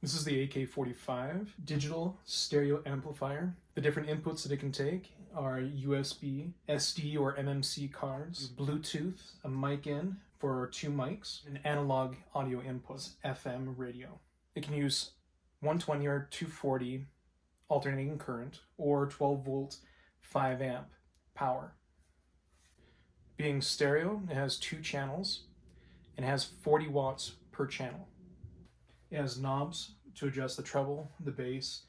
This is the AK45 digital stereo amplifier. The different inputs that it can take are USB, SD or MMC cards, Bluetooth, a mic in for 2 mics, and analog audio inputs, FM radio. It can use 120 or 240 alternating current or 12 volt 5 amp power. Being stereo, it has 2 channels and has 40 watts per channel. It has knobs to adjust the treble, the bass,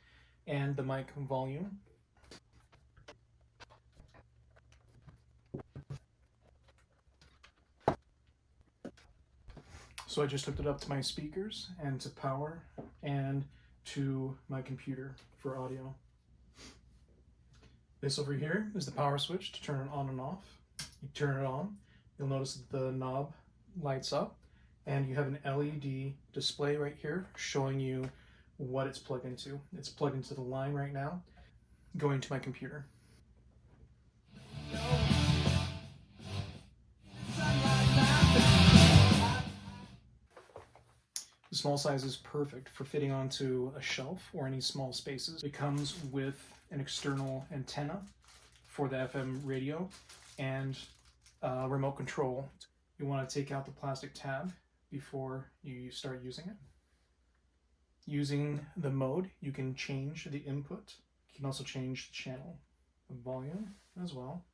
and the mic volume. So I just hooked it up to my speakers and to power and to my computer for audio. This over here is the power switch to turn it on and off. You turn it on, you'll notice that the knob lights up, and you have an LED display right here showing you what it's plugged into. It's plugged into the line right now, going to my computer. The small size is perfect for fitting onto a shelf or any small spaces. It comes with an external antenna for the FM radio and remote control. You want to take out the plastic tab before you start using it. Using the mode, you can change the input. You can also change the channel, the volume as well.